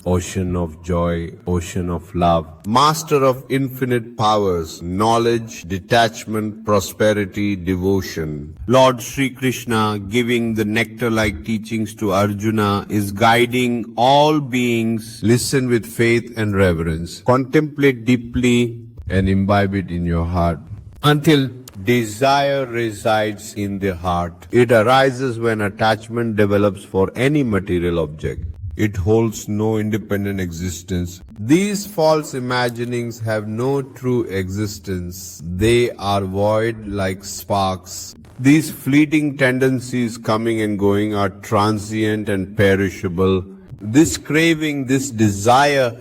ocean of joy, ocean of love, master of infinite powers, knowledge, detachment, prosperity, devotion. Lord Sri Krishna, giving the nectar-like teachings to Arjuna, is guiding all beings. Listen with faith and reverence. Contemplate deeply and imbibe it in your heart until desire resides in the heart. It arises when attachment develops for any material object. It holds no independent existence. These false imaginings have no true existence. They are void like sparks. These fleeting tendencies coming and going are transient and perishable. This craving, this desire,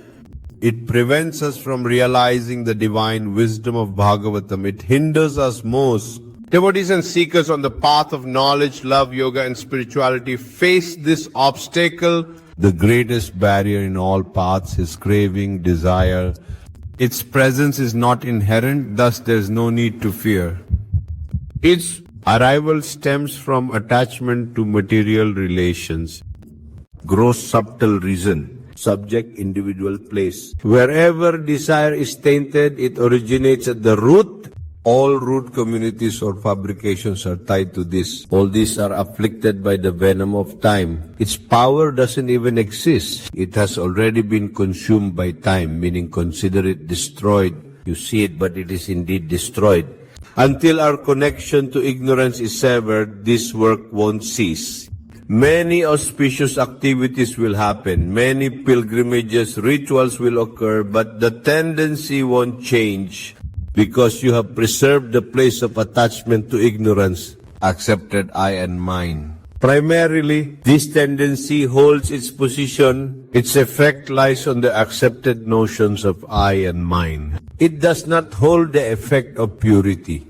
it prevents us from realizing the divine wisdom of Bhagavatam. It hinders us most. Devotees and seekers on the path of knowledge, love, yoga and spirituality face this obstacle. The greatest barrier in all paths is craving, desire. Its presence is not inherent, thus there is no need to fear. Its arrival stems from attachment to material relations. Gross subtle reason, subject, individual, place. Wherever desire is tainted, it originates at the root. All root communities or fabrications are tied to this. All these are afflicted by the venom of time. Its power doesn't even exist. It has already been consumed by time, meaning consider it destroyed. You see it, but it is indeed destroyed. Until our connection to ignorance is severed, this work won't cease. Many auspicious activities will happen. Many pilgrimages, rituals will occur, but the tendency won't change. Because you have preserved the place of attachment to ignorance, accepted I and mine. Primarily, this tendency holds its position. Its effect lies on the accepted notions of I and mine. It does not hold the effect of purity.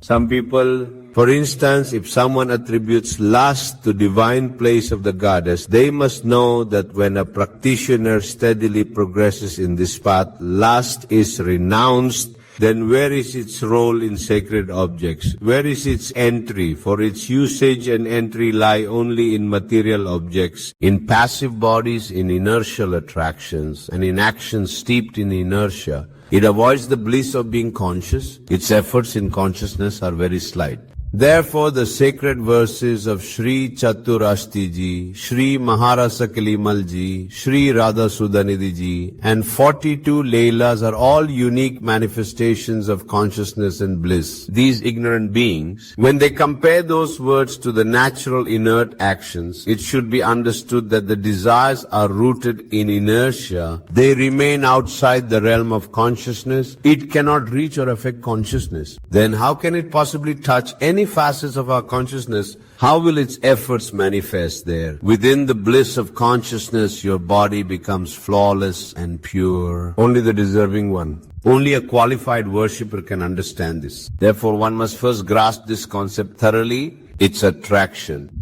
Some people, for instance, if someone attributes lust to divine place of the goddess, they must know that when a practitioner steadily progresses in this path, lust is renounced. Then where is its role in sacred objects? Where is its entry? For its usage and entry lie only in material objects, in passive bodies, in inertial attractions, and in actions steeped in inertia. It avoids the bliss of being conscious. Its efforts in consciousness are very slight. Therefore, the sacred verses of Sri Chaturashti Ji, Sri Maharasa Kalimal Ji, Sri Radha Sudanidhi Ji, and 42 Leilas are all unique manifestations of consciousness and bliss. These ignorant beings, when they compare those words to the natural inert actions, it should be understood that the desires are rooted in inertia. They remain outside the realm of consciousness. It cannot reach or affect consciousness. Then how can it possibly touch any facets of our consciousness? How will its efforts manifest there? Within the bliss of consciousness, your body becomes flawless and pure. Only the deserving one. Only a qualified worshipper can understand this. Therefore, one must first grasp this concept thoroughly, its attraction.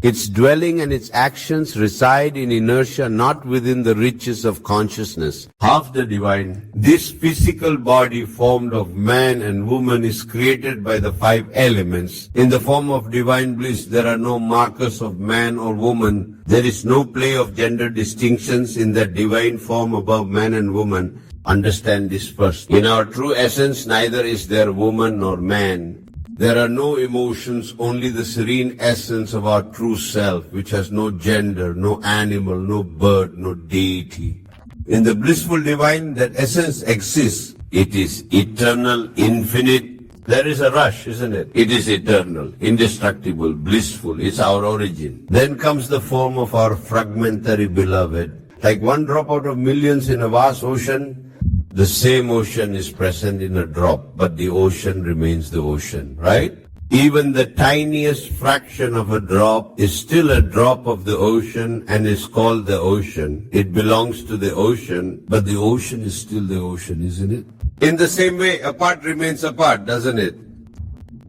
Its dwelling and its actions reside in inertia, not within the riches of consciousness. Half the divine, this physical body formed of man and woman is created by the 5 elements. In the form of divine bliss, there are no markers of man or woman. There is no play of gender distinctions in that divine form above man and woman. Understand this first. In our true essence, neither is there woman nor man. There are no emotions, only the serene essence of our true self, which has no gender, no animal, no bird, no deity. In the blissful divine, that essence exists. It is eternal, infinite. There is a rush, isn't it? It is eternal, indestructible, blissful. It's our origin. Then comes the form of our fragmentary beloved. Like one drop out of millions in a vast ocean, the same ocean is present in a drop, but the ocean remains the ocean, right? Even the tiniest fraction of a drop is still a drop of the ocean and is called the ocean. It belongs to the ocean, but the ocean is still the ocean, isn't it? In the same way, a part remains a part, doesn't it?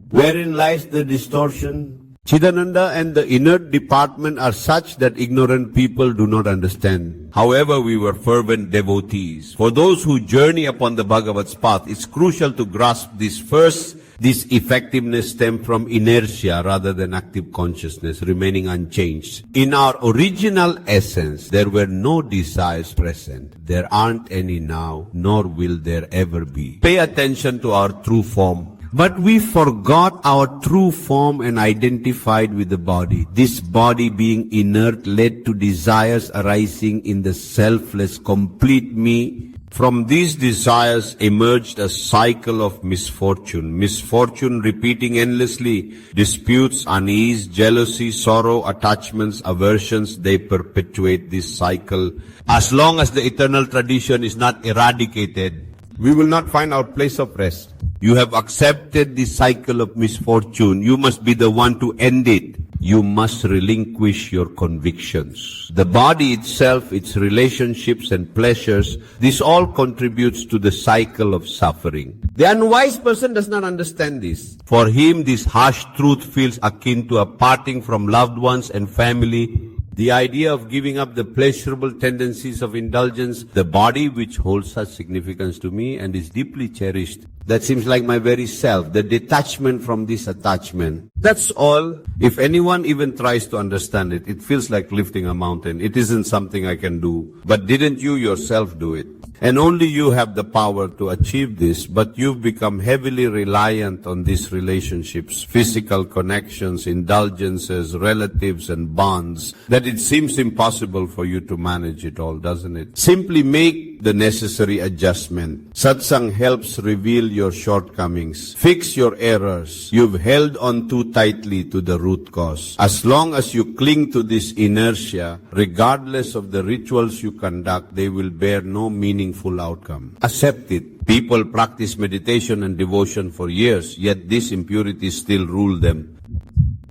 Wherein lies the distortion? Chidananda and the inert department are such that ignorant people do not understand. However, we were fervent devotees. For those who journey upon the Bhagavat's path, it's crucial to grasp this first This effectiveness stems from inertia rather than active consciousness remaining unchanged. In our original essence, there were no desires present. There aren't any now, nor will there ever be. Pay attention to our true form. But we forgot our true form and identified with the body. This body being inert led to desires arising in the selfless, complete me. From these desires emerged a cycle of misfortune. Misfortune repeating endlessly. Disputes, unease, jealousy, sorrow, attachments, aversions, they perpetuate this cycle. As long as the eternal tradition is not eradicated, we will not find our place of rest. You have accepted the cycle of misfortune. You must be the one to end it. You must relinquish your convictions. The body itself, its relationships and pleasures, this all contributes to the cycle of suffering. The unwise person does not understand this. For him, this harsh truth feels akin to a parting from loved ones and family. The idea of giving up the pleasurable tendencies of indulgence, the body which holds such significance to me and is deeply cherished, that seems like my very self, the detachment from this attachment. That's all. If anyone even tries to understand it, it feels like lifting a mountain. It isn't something I can do. But didn't you yourself do it? And only you have the power to achieve this, but you've become heavily reliant on these relationships, physical connections, indulgences, relatives and bonds, that it seems impossible for you to manage it all, doesn't it? Simply make the necessary adjustment. Satsang helps reveal your shortcomings. Fix your errors. You've held on too tightly to the root cause. As long as you cling to this inertia, regardless of the rituals you conduct, they will bear no meaningful outcome. Accept it. People practice meditation and devotion for years, yet these impurities still rule them.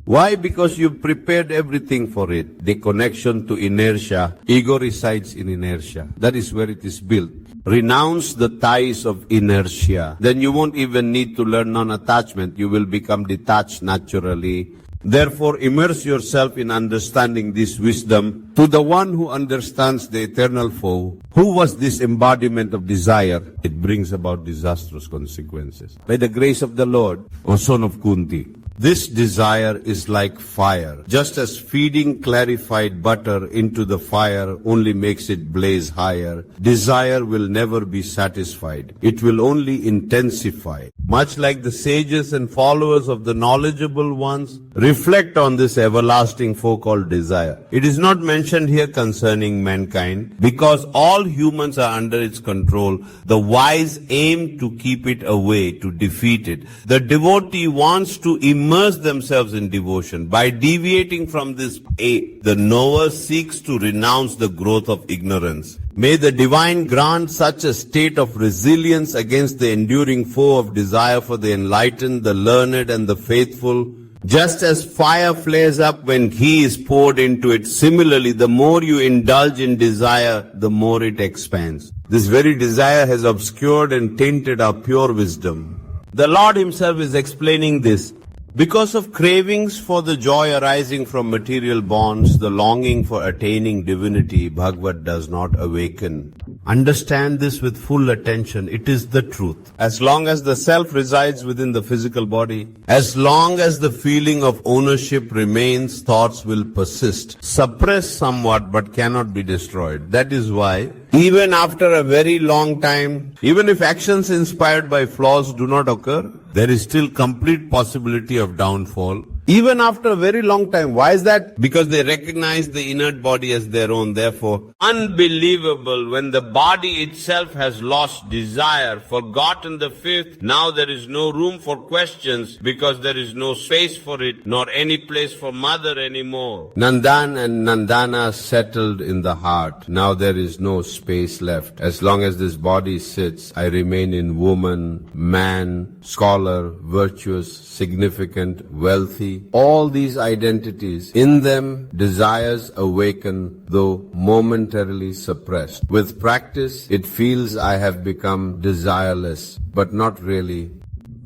Why? Because you've prepared everything for it. The connection to inertia, ego resides in inertia. That is where it is built. Renounce the ties of inertia. Then you won't even need to learn non-attachment. You will become detached naturally. Therefore, immerse yourself in understanding this wisdom. To the one who understands the eternal foe, who was this embodiment of desire, it brings about disastrous consequences. By the grace of the Lord, O son of Kunti, this desire is like fire. Just as feeding clarified butter into the fire only makes it blaze higher, desire will never be satisfied. It will only intensify. Much like the sages and followers of the knowledgeable ones, reflect on this everlasting foe called desire. It is not mentioned here concerning mankind, because all humans are under its control. The wise aim to keep it away, to defeat it. The devotee wants to immerse themselves in devotion. By deviating from this aim, the knower seeks to renounce the growth of ignorance. May the divine grant such a state of resilience against the enduring foe of desire for the enlightened, the learned and the faithful. Just as fire flares up when ghee is poured into it, similarly, the more you indulge in desire, the more it expands. This very desire has obscured and tainted our pure wisdom. The Lord Himself is explaining this. Because of cravings for the joy arising from material bonds, the longing for attaining divinity, Bhagavad does not awaken. Understand this with full attention. It is the truth. As long as the self resides within the physical body, as long as the feeling of ownership remains, thoughts will persist. Suppressed somewhat but cannot be destroyed. That is why, even after a very long time, even if actions inspired by flaws do not occur, there is still complete possibility of downfall. Even after a very long time. Why is that? Because they recognize the inert body as their own. Therefore, unbelievable when the body itself has lost desire, forgotten the fifth. Now there is no room for questions because there is no space for it, nor any place for mother anymore. Nandan and Nandana settled in the heart. Now there is no space left. As long as this body sits, I remain in woman, man, scholar, virtuous, significant, wealthy. All these identities, in them desires awaken, though momentarily suppressed. With practice, it feels I have become desireless, but not really.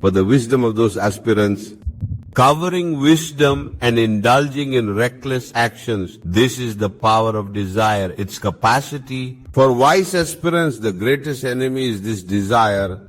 For the wisdom of those aspirants, covering wisdom and indulging in reckless actions, this is the power of desire, its capacity. For wise aspirants, the greatest enemy is this desire,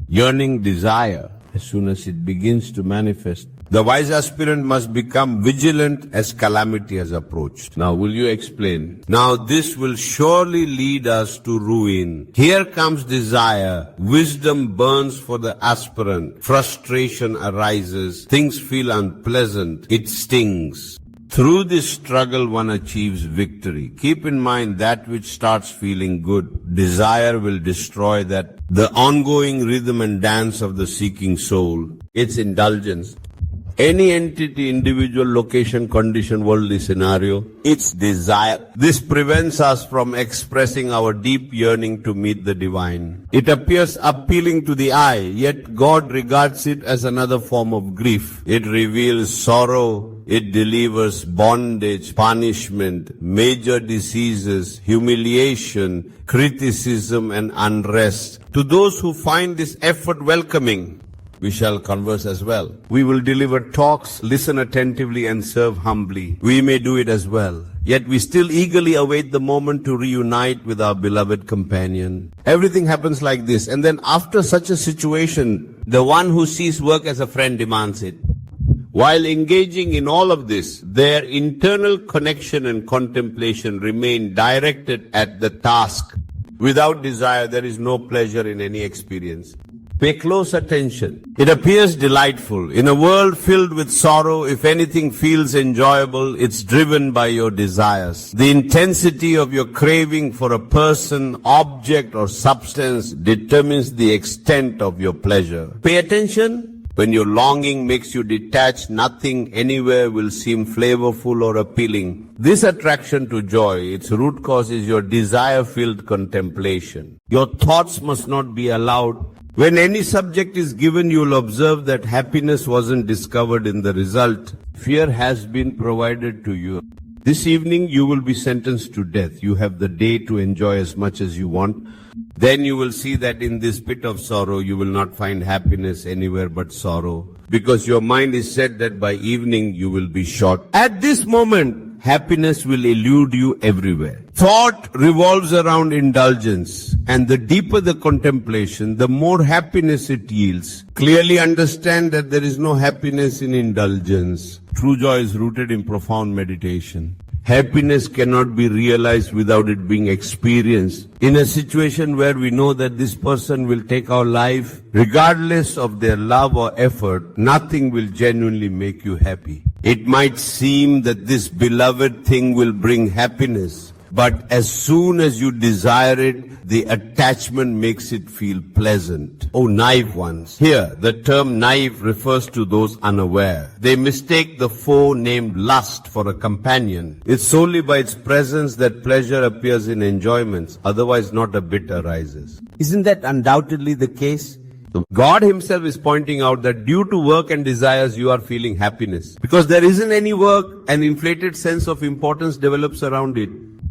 yearning desire. as soon as it begins to manifest, the wise aspirant must become vigilant as calamity has approached. Now, will you explain? Now, this will surely lead us to ruin. Here comes desire. Wisdom burns for the aspirant. Frustration arises. Things feel unpleasant. It stings. Through this struggle, one achieves victory. Keep in mind that which starts feeling good, desire will destroy that. The ongoing rhythm and dance of the seeking soul, its indulgence. Any entity, individual, location, condition, worldly scenario, its desire. This prevents us from expressing our deep yearning to meet the divine. It appears appealing to the eye, yet God regards it as another form of grief. It reveals sorrow. It delivers bondage, punishment, major diseases, humiliation, criticism, and unrest. To those who find this effort welcoming, we shall converse as well. We will deliver talks, listen attentively, and serve humbly. We may do it as well. Yet we still eagerly await the moment to reunite with our beloved companion. Everything happens like this. And then after such a situation, the one who sees work as a friend demands it. While engaging in all of this, their internal connection and contemplation remain directed at the task. Without desire, there is no pleasure in any experience. Pay close attention. It appears delightful. In a world filled with sorrow, if anything feels enjoyable, it's driven by your desires. The intensity of your craving for a person, object, or substance determines the extent of your pleasure. Pay attention. When your longing makes you detached, nothing anywhere will seem flavorful or appealing. This attraction to joy, its root cause is your desire-filled contemplation. Your thoughts must not be allowed. When any subject is given, you will observe that happiness wasn't discovered in the result. Fear has been provided to you. This evening you will be sentenced to death. You have the day to enjoy as much as you want. Then you will see that in this pit of sorrow you will not find happiness anywhere but sorrow. Because your mind is set that by evening you will be shot. At this moment, happiness will elude you everywhere. Thought revolves around indulgence, and the deeper the contemplation, the more happiness it yields. Clearly understand that there is no happiness in indulgence. True joy is rooted in profound meditation. Happiness cannot be realized without it being experienced. In a situation where we know that this person will take our life, regardless of their love or effort, nothing will genuinely make you happy. It might seem that this beloved thing will bring happiness, but as soon as you desire it, the attachment makes it feel pleasant. Oh, naive ones. Here, the term naive refers to those unaware. They mistake the foe named lust for a companion. It's solely by its presence that pleasure appears in enjoyments, otherwise not a bit arises. Isn't that undoubtedly the case? God himself is pointing out that due to work and desires, you are feeling happiness. Because there isn't any work, an inflated sense of importance develops around it.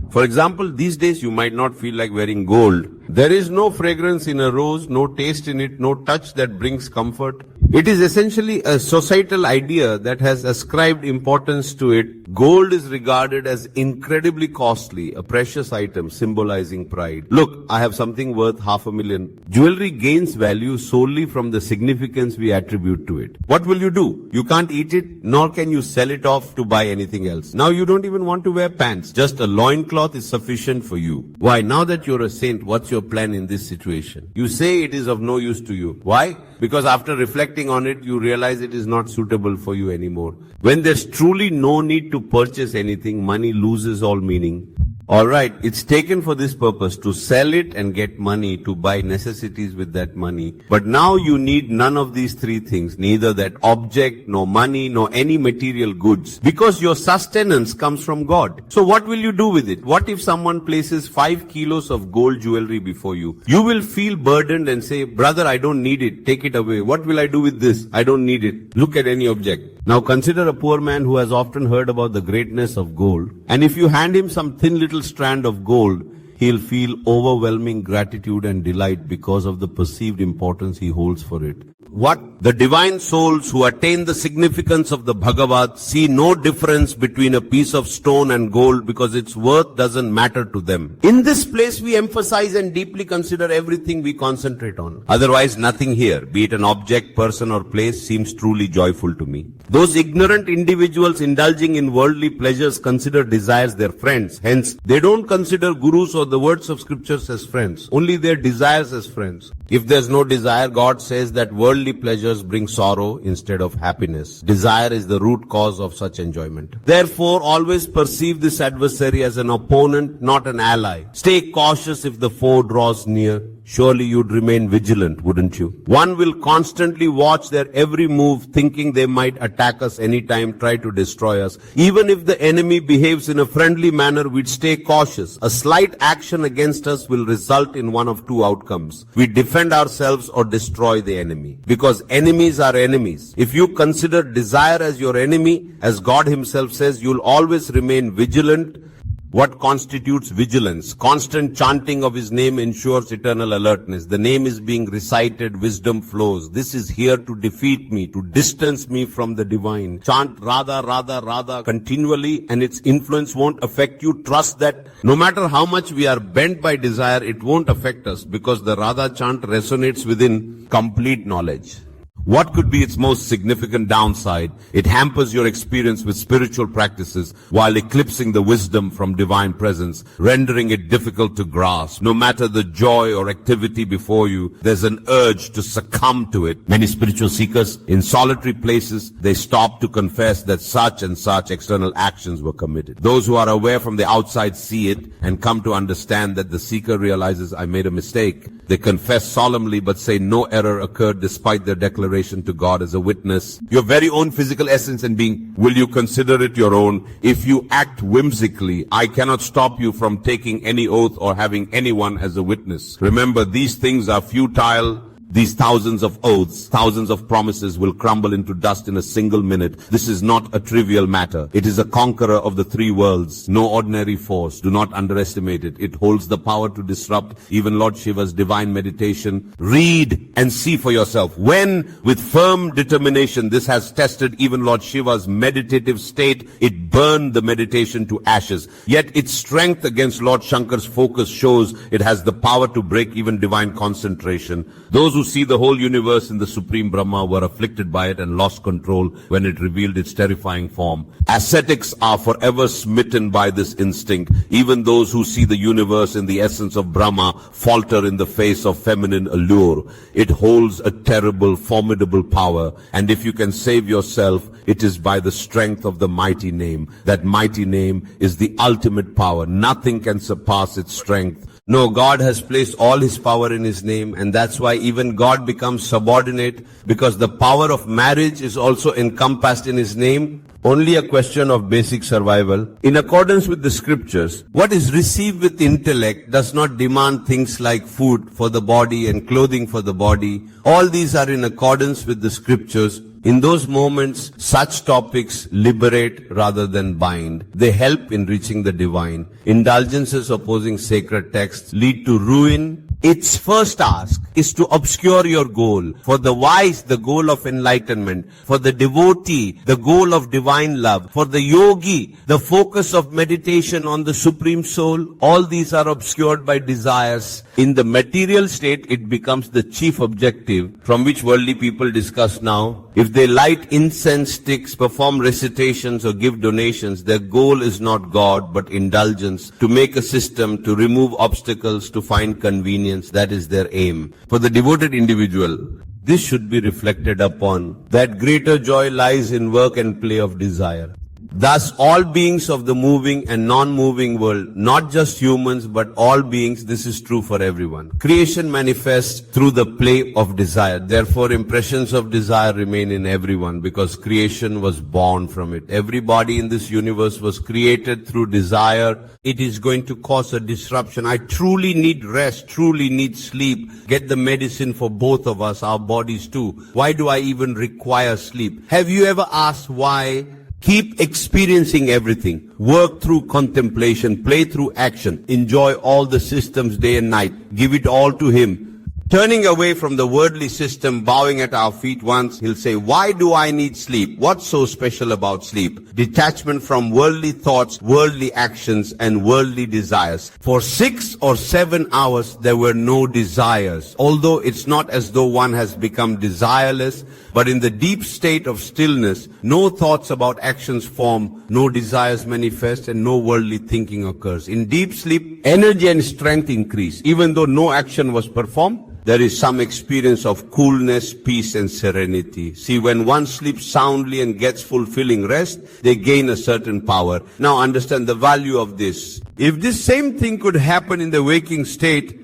For example, these days you might not feel like wearing gold. There is no fragrance in a rose, no taste in it, no touch that brings comfort. It is essentially a societal idea that has ascribed importance to it. Gold is regarded as incredibly costly, a precious item symbolizing pride. Look, I have something worth $500,000. Jewelry gains value solely from the significance we attribute to it. What will you do? You can't eat it, nor can you sell it off to buy anything else. Now you don't even want to wear pants. Just a loincloth is sufficient for you. Why? Now that you're a saint, what's your plan in this situation? You say it is of no use to you. Why? Because after reflecting on it, you realize it is not suitable for you anymore. When there's truly no need to purchase anything, money loses all meaning. Alright, it's taken for this purpose, to sell it and get money to buy necessities with that money. But now you need none of these three things, neither that object, nor money, nor any material goods. Because your sustenance comes from God. So what will you do with it? What if someone places 5 kilos of gold jewelry before you? You will feel burdened and say, brother, I don't need it, take it away. What will I do with this? I don't need it. Look at any object. Now consider a poor man who has often heard about the greatness of gold. And if you hand him some thin little strand of gold, he'll feel overwhelming gratitude and delight because of the perceived importance he holds for it. What? The divine souls who attain the significance of the Bhagavad see no difference between a piece of stone and gold because its worth doesn't matter to them. In this place we emphasize and deeply consider everything we concentrate on. Otherwise nothing here, be it an object, person or place, seems truly joyful to me. Those ignorant individuals indulging in worldly pleasures consider desires their friends. Hence, they don't consider gurus or the words of scriptures as friends, only their desires as friends. If there's no desire, God says that worldly pleasures bring sorrow instead of happiness. Desire is the root cause of such enjoyment. Therefore, always perceive this adversary as an opponent, not an ally. Stay cautious if the foe draws near. Surely you'd remain vigilant, wouldn't you? One will constantly watch their every move, thinking they might attack us anytime, try to destroy us. Even if the enemy behaves in a friendly manner, we'd stay cautious. A slight action against us will result in one of two outcomes. We defend ourselves or destroy the enemy. Because enemies are enemies. If you consider desire as your enemy, as God himself says, you'll always remain vigilant. What constitutes vigilance? Constant chanting of his name ensures eternal alertness. The name is being recited, wisdom flows. This is here to defeat me, to distance me from the divine. Chant Radha, Radha, Radha continually and its influence won't affect you. Trust that no matter how much we are bent by desire, it won't affect us because the Radha chant resonates within complete knowledge. What could be its most significant downside? It hampers your experience with spiritual practices while eclipsing the wisdom from divine presence, rendering it difficult to grasp. No matter the joy or activity before you, there's an urge to succumb to it. Many spiritual seekers in solitary places, they stop to confess that such and such external actions were committed. Those who are aware from the outside see it and come to understand that the seeker realizes, I made a mistake. They confess solemnly but say no error occurred despite their declaration to God as a witness. Your very own physical essence and being, will you consider it your own? If you act whimsically, I cannot stop you from taking any oath or having anyone as a witness. Remember, these things are futile. These thousands of oaths, thousands of promises will crumble into dust in a single minute. This is not a trivial matter. It is a conqueror of the three worlds. No ordinary force. Do not underestimate it. It holds the power to disrupt even Lord Shiva's divine meditation. Read and see for yourself. When, with firm determination, this has tested even Lord Shiva's meditative state, it burned the meditation to ashes. Yet its strength against Lord Shankar's focus shows it has the power to break even divine concentration. Those who see the whole universe in the Supreme Brahma were afflicted by it and lost control when it revealed its terrifying form. Ascetics are forever smitten by this instinct. Even those who see the universe in the essence of Brahma falter in the face of feminine allure. It holds a terrible, formidable power, and if you can save yourself, it is by the strength of the mighty name. That mighty name is the ultimate power. Nothing can surpass its strength. No, God has placed all his power in his name, and that's why even God becomes subordinate, because the power of marriage is also encompassed in his name. Only a question of basic survival. In accordance with the scriptures, what is received with intellect does not demand things like food for the body and clothing for the body. All these are in accordance with the scriptures. In those moments, such topics liberate rather than bind. They help in reaching the divine. Indulgences opposing sacred texts lead to ruin. Its first task is to obscure your goal. For the wise, the goal of enlightenment. For the devotee, the goal of divine love. For the yogi, the focus of meditation on the Supreme Soul. All these are obscured by desires. In the material state, it becomes the chief objective from which worldly people discuss now. If they light incense sticks, perform recitations or give donations, their goal is not God but indulgence, to make a system, to remove obstacles, to find convenience. That is their aim. For the devoted individual, this should be reflected upon. That greater joy lies in work and play of desire. Thus, all beings of the moving and non-moving world, not just humans, but all beings, this is true for everyone. Creation manifests through the play of desire. Therefore, impressions of desire remain in everyone because creation was born from it. Everybody in this universe was created through desire. It is going to cause a disruption. I truly need rest, truly need sleep. Get the medicine for both of us, our bodies too. Why do I even require sleep? Have you ever asked why? Keep experiencing everything. Work through contemplation. Play through action. Enjoy all the systems day and night. Give it all to him. Turning away from the worldly system, bowing at our feet once, he'll say, why do I need sleep? What's so special about sleep? Detachment from worldly thoughts, worldly actions, and worldly desires. For 6 or 7 hours, there were no desires. Although it's not as though one has become desireless, but in the deep state of stillness, no thoughts about actions form, no desires manifest, and no worldly thinking occurs. In deep sleep, energy and strength increase. Even though no action was performed, there is some experience of coolness, peace, and serenity. See, when one sleeps soundly and gets fulfilling rest, they gain a certain power. Now understand the value of this. If this same thing could happen in the waking state,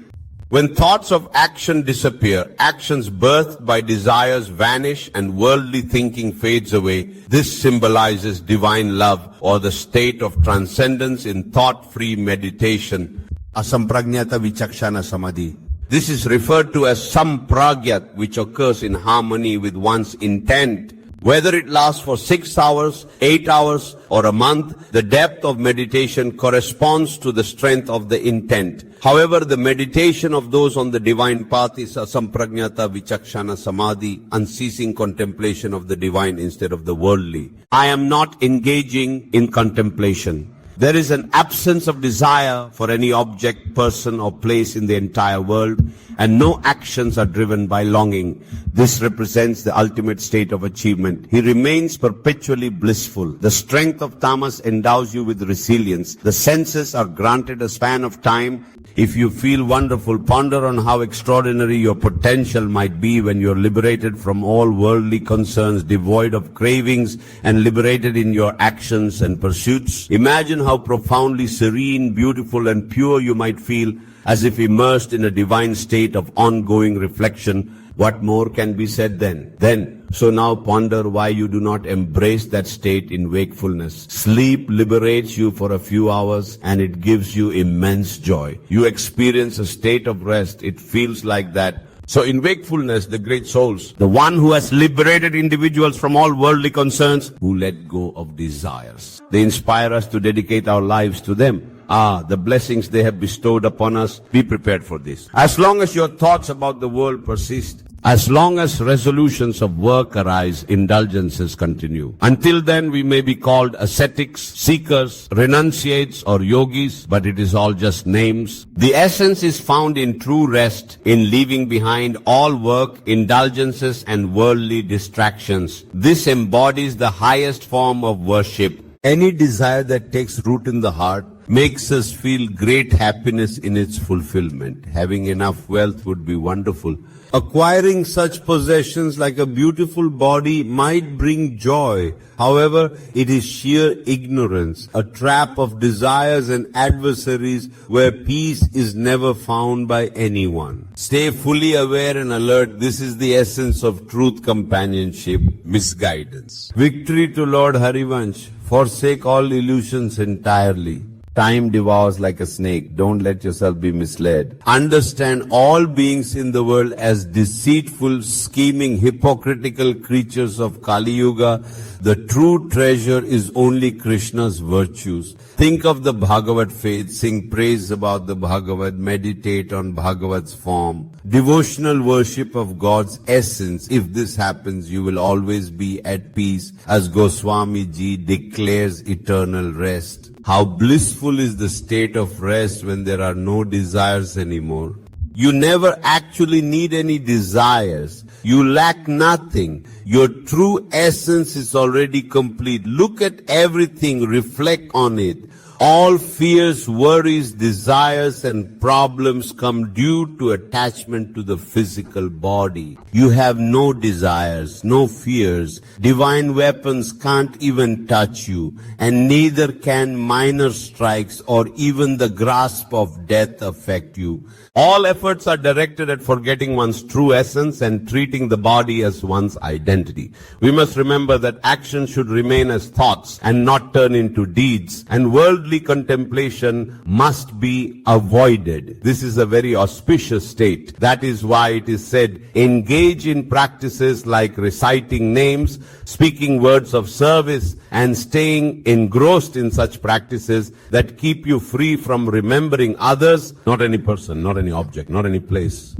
when thoughts of action disappear, actions birthed by desires vanish, and worldly thinking fades away, this symbolizes divine love or the state of transcendence in thought-free meditation. Asampragnata vichakshana samadhi. This is referred to as sampragyat, which occurs in harmony with one's intent. Whether it lasts for 6 hours, 8 hours, or a month, the depth of meditation corresponds to the strength of the intent. However, the meditation of those on the divine path is asampragnata vichakshana samadhi, unceasing contemplation of the divine instead of the worldly. I am not engaging in contemplation. There is an absence of desire for any object, person, or place in the entire world, and no actions are driven by longing. This represents the ultimate state of achievement. He remains perpetually blissful. The strength of tamas endows you with resilience. The senses are granted a span of time. If you feel wonderful, ponder on how extraordinary your potential might be when you're liberated from all worldly concerns, devoid of cravings, and liberated in your actions and pursuits. Imagine how profoundly serene, beautiful, and pure you might feel as if immersed in a divine state of ongoing reflection. What more can be said then? So now ponder why you do not embrace that state in wakefulness. Sleep liberates you for a few hours and it gives you immense joy. You experience a state of rest. It feels like that. So in wakefulness, the great souls, the one who has liberated individuals from all worldly concerns, who let go of desires. They inspire us to dedicate our lives to them. The blessings they have bestowed upon us, be prepared for this. As long as your thoughts about the world persist, as long as resolutions of work arise, indulgences continue. Until then, we may be called ascetics, seekers, renunciates, or yogis, but it is all just names. The essence is found in true rest, in leaving behind all work, indulgences, and worldly distractions. This embodies the highest form of worship. Any desire that takes root in the heart makes us feel great happiness in its fulfillment. Having enough wealth would be wonderful. Acquiring such possessions like a beautiful body might bring joy. However, it is sheer ignorance, a trap of desires and adversaries where peace is never found by anyone. Stay fully aware and alert. This is the essence of truth companionship, misguidance. Victory to Lord Harivansh. Forsake all illusions entirely. Time devours like a snake. Don't let yourself be misled. Understand all beings in the world as deceitful, scheming, hypocritical creatures of Kali Yuga. The true treasure is only Krishna's virtues. Think of the Bhagavad faith, sing praise about the Bhagavad, meditate on Bhagavat's form. Devotional worship of God's essence. If this happens, you will always be at peace, as Goswami Ji declares eternal rest. How blissful is the state of rest when there are no desires anymore. You never actually need any desires. You lack nothing. Your true essence is already complete. Look at everything, reflect on it. All fears, worries, desires, and problems come due to attachment to the physical body. You have no desires, no fears. Divine weapons can't even touch you, and neither can minor strikes or even the grasp of death affect you. All efforts are directed at forgetting one's true essence and treating the body as one's identity. We must remember that action should remain as thoughts and not turn into deeds, and worldly contemplation must be avoided. This is a very auspicious state. That is why it is said, engage in practices like reciting names, speaking words of service, and staying engrossed in such practices that keep you free from remembering others, not any person, not any object, not any place.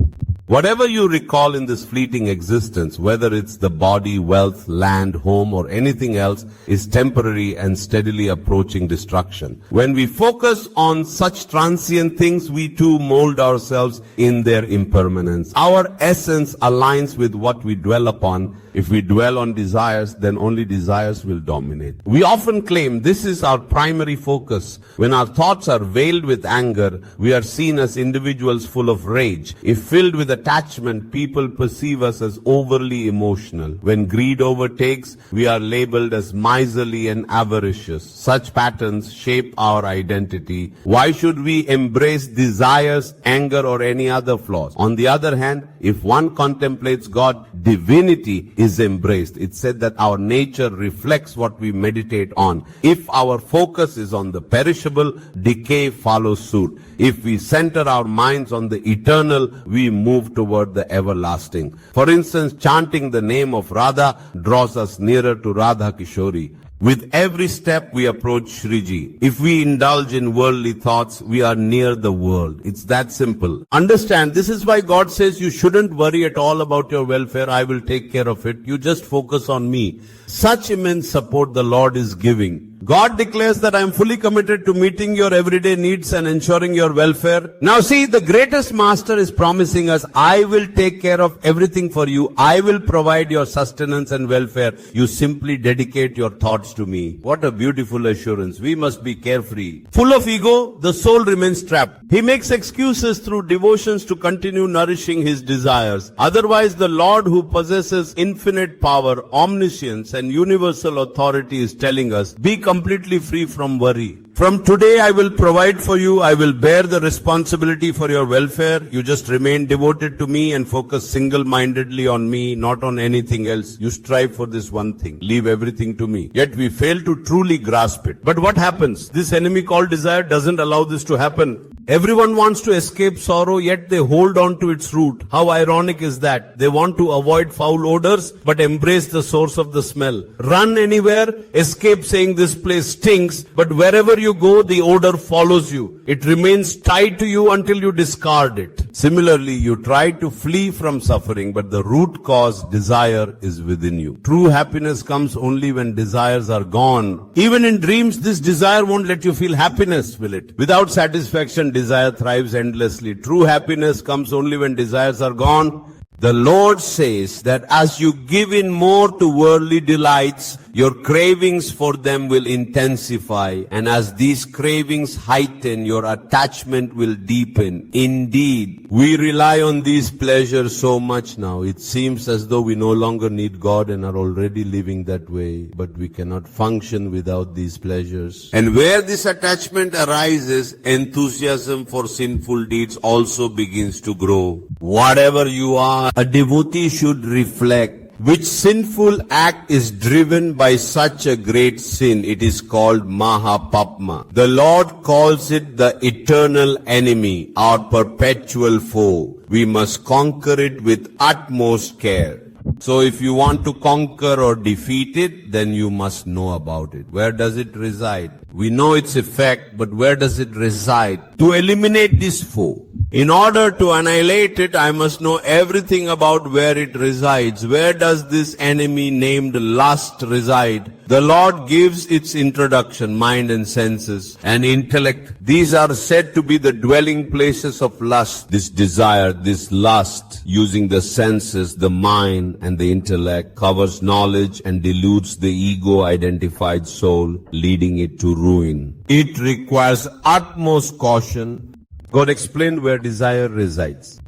Whatever you recall in this fleeting existence, whether it's the body, wealth, land, home, or anything else, is temporary and steadily approaching destruction. When we focus on such transient things, we too mold ourselves in their impermanence. Our essence aligns with what we dwell upon. If we dwell on desires, then only desires will dominate. We often claim this is our primary focus. When our thoughts are veiled with anger, we are seen as individuals full of rage. If filled with attachment, people perceive us as overly emotional. When greed overtakes, we are labeled as miserly and avaricious. Such patterns shape our identity. Why should we embrace desires, anger, or any other flaws? On the other hand, if one contemplates God, divinity is embraced. It's said that our nature reflects what we meditate on. If our focus is on the perishable, decay follows suit. If we center our minds on the eternal, we move toward the everlasting. For instance, chanting the name of Radha draws us nearer to Radha Kishori. With every step we approach Shriji. If we indulge in worldly thoughts, we are near the world. It's that simple. Understand, this is why God says you shouldn't worry at all about your welfare. I will take care of it. You just focus on me. Such immense support the Lord is giving. God declares that I am fully committed to meeting your everyday needs and ensuring your welfare. Now see, the greatest master is promising us, I will take care of everything for you. I will provide your sustenance and welfare. You simply dedicate your thoughts to me. What a beautiful assurance. We must be carefree. Full of ego, the soul remains trapped. He makes excuses through devotions to continue nourishing his desires. Otherwise, the Lord who possesses infinite power, omniscience, and universal authority is telling us, be completely free from worry. From today I will provide for you. I will bear the responsibility for your welfare. You just remain devoted to me and focus single-mindedly on me, not on anything else. You strive for this one thing. Leave everything to me. Yet we fail to truly grasp it. But what happens? This enemy called desire doesn't allow this to happen. Everyone wants to escape sorrow, yet they hold on to its root. How ironic is that? They want to avoid foul odors, but embrace the source of the smell. Run anywhere, escape saying this place stinks, but wherever you go, the odor follows you. It remains tied to you until you discard it. Similarly, you try to flee from suffering, but the root cause, desire, is within you. True happiness comes only when desires are gone. Even in dreams, this desire won't let you feel happiness, will it? Without satisfaction, desire thrives endlessly. True happiness comes only when desires are gone. The Lord says that as you give in more to worldly delights, your cravings for them will intensify, and as these cravings heighten, your attachment will deepen. Indeed, we rely on these pleasures so much now. It seems as though we no longer need God and are already living that way, but we cannot function without these pleasures. And where this attachment arises, enthusiasm for sinful deeds also begins to grow. Whatever you are, a devotee should reflect. Which sinful act is driven by such a great sin? It is called Mahapapma. The Lord calls it the eternal enemy, our perpetual foe. We must conquer it with utmost care. So if you want to conquer or defeat it, then you must know about it. Where does it reside? We know its effect, but where does it reside? To eliminate this foe, in order to annihilate it, I must know everything about where it resides. Where does this enemy named lust reside? The Lord gives its introduction, mind and senses and intellect. These are said to be the dwelling places of lust. This desire, this lust, using the senses, the mind and the intellect, covers knowledge and deludes the ego-identified soul, leading it to ruin. It requires utmost caution. God explained where desire resides.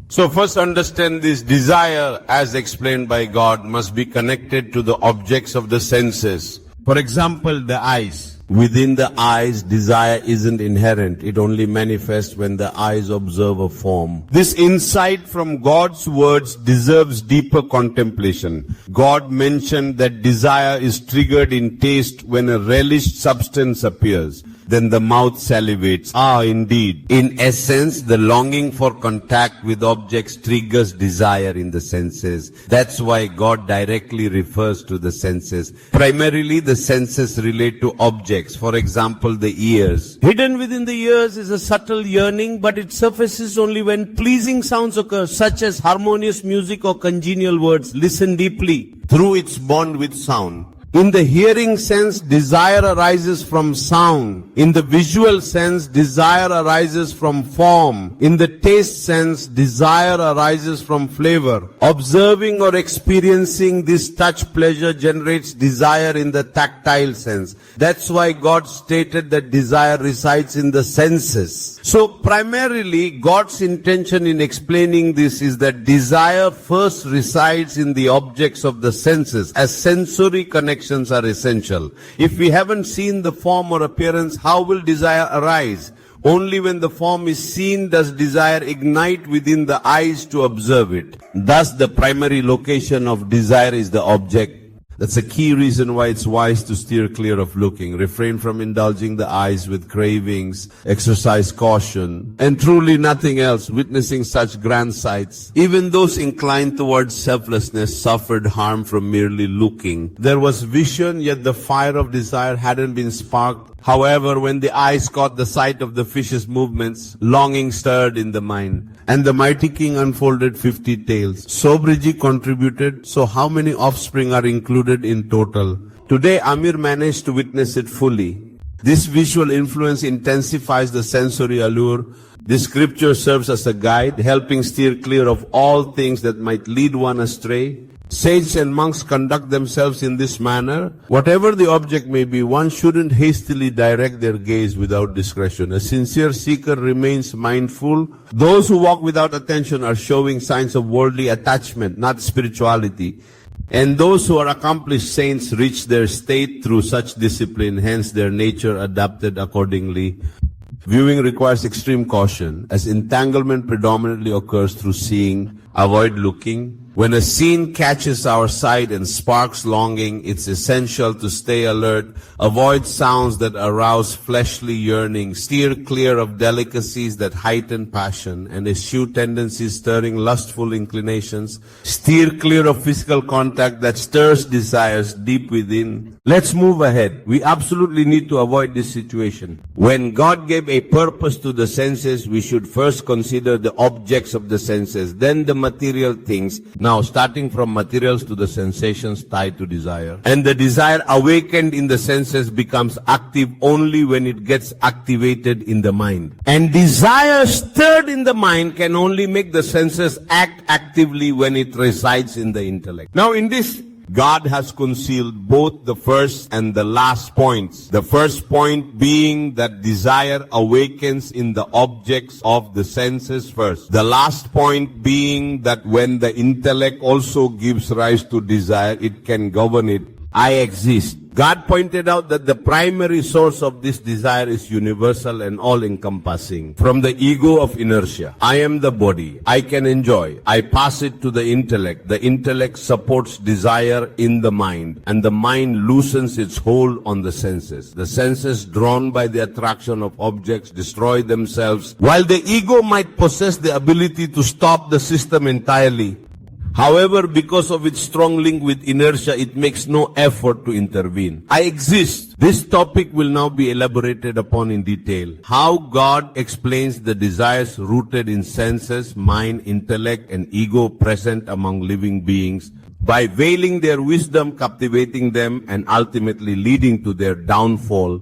So first understand this desire, as explained by God, must be connected to the objects of the senses. For example, the eyes. Within the eyes, desire isn't inherent. It only manifests when the eyes observe a form. This insight from God's words deserves deeper contemplation. God mentioned that desire is triggered in taste when a relished substance appears. then the mouth salivates. Ah, indeed. In essence, the longing for contact with objects triggers desire in the senses. That's why God directly refers to the senses. Primarily, the senses relate to objects. For example, the ears. Hidden within the ears is a subtle yearning, but it surfaces only when pleasing sounds occur, such as harmonious music or congenial words. Listen deeply. Through its bond with sound. In the hearing sense, desire arises from sound. In the visual sense, desire arises from form. In the taste sense, desire arises from flavor. Observing or experiencing this touch pleasure generates desire in the tactile sense. That's why God stated that desire resides in the senses. So primarily, God's intention in explaining this is that desire first resides in the objects of the senses, as sensory connections are essential. If we haven't seen the form or appearance, how will desire arise? Only when the form is seen does desire ignite within the eyes to observe it. Thus, the primary location of desire is the object. That's a key reason why it's wise to steer clear of looking, refrain from indulging the eyes with cravings, exercise caution, and truly nothing else, witnessing such grand sights. Even those inclined towards selflessness suffered harm from merely looking. There was vision, yet the fire of desire hadn't been sparked. However, when the eyes caught the sight of the fish's movements, longing stirred in the mind. And the mighty king unfolded 50 tales. Sobriji contributed, so how many offspring are included in total? Today, Amir managed to witness it fully. This visual influence intensifies the sensory allure. This scripture serves as a guide, helping steer clear of all things that might lead one astray. Sages and monks conduct themselves in this manner. Whatever the object may be, one shouldn't hastily direct their gaze without discretion. A sincere seeker remains mindful. Those who walk without attention are showing signs of worldly attachment, not spirituality. And those who are accomplished saints reach their state through such discipline, hence their nature adapted accordingly. Viewing requires extreme caution, as entanglement predominantly occurs through seeing. Avoid looking. When a scene catches our sight and sparks longing, it's essential to stay alert, avoid sounds that arouse fleshly yearning, steer clear of delicacies that heighten passion and eschew tendencies stirring lustful inclinations, steer clear of physical contact that stirs desires deep within. Let's move ahead. We absolutely need to avoid this situation. When God gave a purpose to the senses, we should first consider the objects of the senses, then the material things. Now, starting from materials to the sensations tied to desire. And the desire awakened in the senses becomes active only when it gets activated in the mind. And desire stirred in the mind can only make the senses act actively when it resides in the intellect. Now, in this, God has concealed both the first and the last points. The first point being that desire awakens in the objects of the senses first. The last point being that when the intellect also gives rise to desire, it can govern it. I exist. God pointed out that the primary source of this desire is universal and all-encompassing. From the ego of inertia, I am the body, I can enjoy, I pass it to the intellect supports desire in the mind, and the mind loosens its hold on the senses. The senses, drawn by the attraction of objects, destroy themselves, while the ego might possess the ability to stop the system entirely. However, because of its strong link with inertia, it makes no effort to intervene. I exist. This topic will now be elaborated upon in detail. How God explains the desires rooted in senses, mind, intellect, and ego present among living beings by veiling their wisdom, captivating them, and ultimately leading to their downfall.